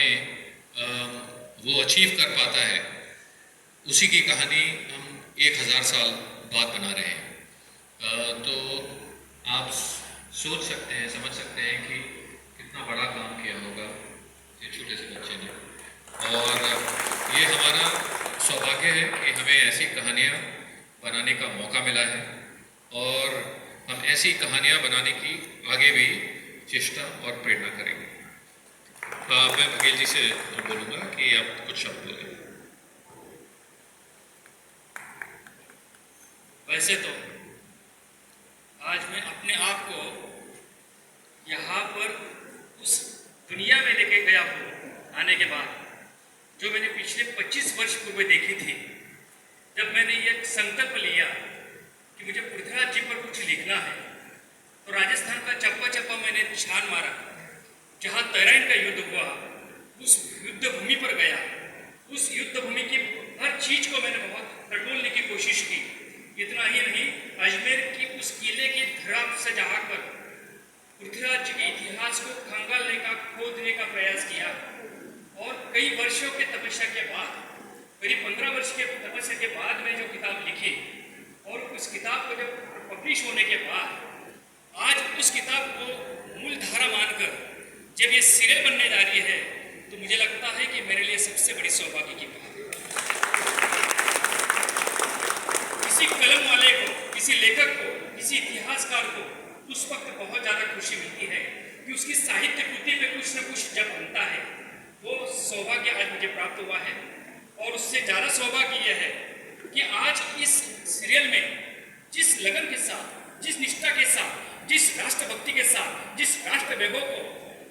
में वो अचीव कर पाता है, उसी की कहानी हम 1000 साल बाद बना रहे हैं। तो आप सोच सकते हैं, समझ सकते हैं कि कितना बड़ा काम किया होगा ये छोटे से बच्चे ने। और ये हमारा सौभाग्य है कि हमें ऐसी कहानियाँ बनाने का मौका मिला है और हम ऐसी कहानियाँ बनाने की आगे भी चेष्टा और प्रेरणा करेंगे। मैं बघेल जी से बोलूँगा कि आप कुछ शब्द बोलें। वैसे तो आज मैं अपने आप को यहाँ पर उस दुनिया में लेके गया हूँ आने के बाद, जो मैंने पिछले 25 वर्ष पूर्व देखी थी, जब मैंने ये संकल्प लिया कि मुझे पृथ्वीराज जी पर कुछ लिखना है। तो राजस्थान का चप्पा चप्पा मैंने छान मारा, जहाँ तराइन का युद्ध हुआ, उस युद्ध भूमि पर गया। उस युद्ध भूमि की हर चीज को मैंने बहुत टटोलने की कोशिश की। इतना ही नहीं, अजमेर की उस किले की धरा सजाकर पृथ्वीराज जी के इतिहास को खंगालने का, खोदने का प्रयास किया। और कई वर्षों के तपस्या के बाद, करीब 15 वर्ष के तपस्या के बाद मैं जो किताब लिखी, और उस किताब को जब पब्लिश होने के बाद आज उस किताब को मूल धारा मानकर जब ये सीरियल बनने जा रही है, तो मुझे लगता है कि मेरे लिए सबसे बड़ी सौभाग्य की बात है। किसी कलम वाले को, किसी लेखक को, किसी इतिहासकार को उस वक्त बहुत ज़्यादा खुशी मिलती है कि उसकी साहित्य कृति पे कुछ न कुछ जब बनता है। वो सौभाग्य आज मुझे प्राप्त हुआ है। और उससे ज़्यादा सौभाग्य यह है कि आज इस सीरियल में जिस लगन के साथ, जिस निष्ठा के साथ, जिस राष्ट्रभक्ति के साथ, जिस राष्ट्र वैभव को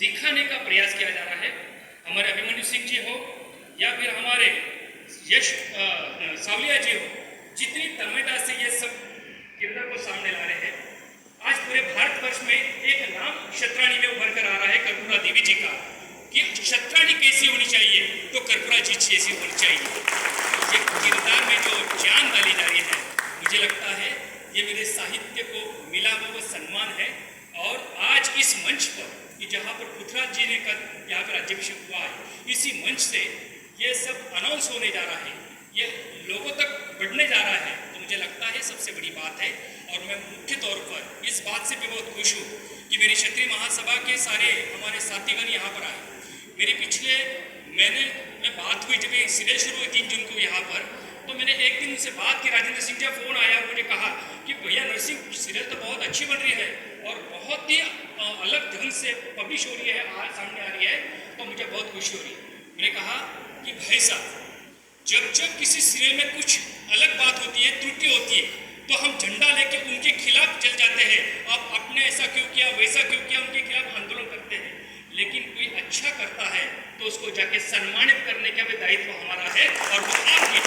दिखाने का प्रयास किया जा रहा है, हमारे अभिमन्यु सिंह जी हो या फिर हमारे यश सावलिया जी हो, जितनी तन्मयता से ये सब किरदार को सामने ला रहे हैं। आज पूरे भारतवर्ष में एक नाम क्षत्राणी में उभर कर आ रहा है, कर्पूरा देवी जी का, कि क्षत्राणी कैसी होनी चाहिए, तो कर्पूरा जी जैसी होनी चाहिए। ये किरदार में जो जान डाली जा रही है, मुझे लगता है ये मेरे साहित्य को मिला हुआ सम्मान है। और आज इस मंच पर कि जहाँ पर पृथ्वीराज जी ने यहाँ पर राज्याभिषेक हुआ है, इसी मंच से ये सब अनाउंस होने जा रहा है, ये लोगों तक बढ़ने जा रहा है, तो मुझे लगता है सबसे बड़ी बात है। और मैं मुख्य तौर पर इस बात से भी बहुत खुश हूँ कि मेरी क्षत्रिय महासभा के सारे हमारे साथीगण यहाँ पर आए। मेरी पिछले महीने में बात हुई, जब ये सीरियल शुरू हुई 3 जून को यहाँ पर, तो मैंने एक दिन उनसे बात की। राजेंद्र सिंह जी का फोन आया और मुझे कहा कि भैया नरसिंह सीरियल तो बहुत अच्छी बन रही है और बहुत ही अलग ढंग से पब्लिश हो रही है, आज सामने आ रही है, तो मुझे बहुत खुशी हो रही है। मैंने कहा कि भाई साहब, जब जब किसी सीरियल में कुछ अलग बात होती है, त्रुटि होती है, तो हम झंडा लेके उनके खिलाफ चल जाते हैं। अब आपने ऐसा क्यों किया, वैसा क्यों किया, उनके खिलाफ आंदोलन करते हैं। लेकिन कोई अच्छा करता है तो उसको जाके सम्मानित करने का भी दायित्व हमारा है, और वो आपकी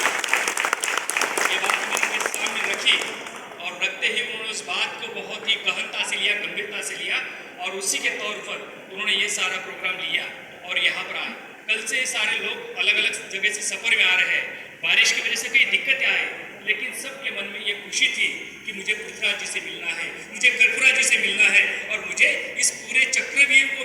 ये बात मैंने उनके सामने रखी। और रखते ही उन्होंने उस बात को बहुत ही गहनता से लिया, गंभीरता से लिया, और उसी के तौर पर उन्होंने ये सारा प्रोग्राम लिया और यहाँ पर आए। कल से सारे लोग अलग अलग जगह से सफर में आ रहे हैं। बारिश की वजह से कई दिक्कतें आए, लेकिन सबके मन में ये खुशी थी कि मुझे पृथ्वीराज जी से मिलना है, मुझे कर्पूरा जी से मिलना है, और मुझे इस पूरे चक्रव्यूह को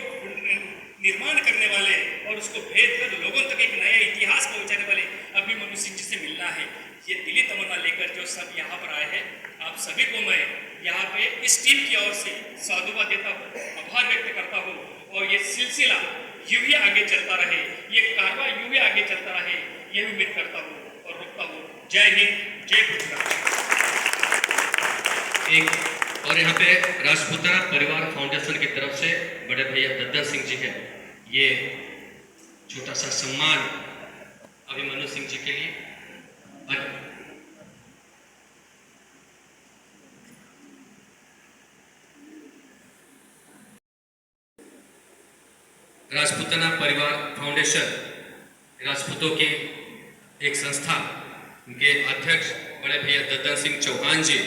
निर्माण करने वाले और उसको भेद कर लोगों तक एक नया इतिहास पहुंचाने वाले अभिमन्यु सिंह जी से मिलना है। ये दिली तमन्ना लेकर जो सब यहाँ पर आए हैं, आप सभी को मैं यहाँ पे इस टीम की ओर से साधुवाद देता हूँ, आभार व्यक्त करता हूँ। और ये सिलसिला यूं ही आगे चलता रहे, ये कारवा यूं ही आगे चलता रहे, ये उम्मीद करता हूँ और रुकता हूँ। जय हिंद, जय पृथ्वीराज। एक और यहाँ पे राजपूताना परिवार फाउंडेशन की तरफ से बड़े भैया दद्दा सिंह जी है, ये छोटा सा सम्मान अभिमन्यु सिंह जी के लिए। राजपूताना परिवार फाउंडेशन राजपूतों की एक संस्था, उनके अध्यक्ष बड़े भैया दद्दा सिंह चौहान जी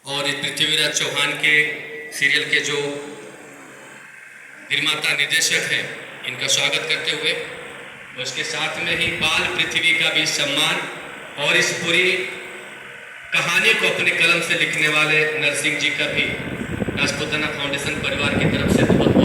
और पृथ्वीराज चौहान के सीरियल के जो निर्माता निर्देशक हैं, इनका स्वागत करते हुए उसके साथ में ही बाल पृथ्वी का भी सम्मान और इस पूरी कहानी को अपने कलम से लिखने वाले नरसिंह जी का भी राजपूताना फाउंडेशन परिवार की तरफ से बहुत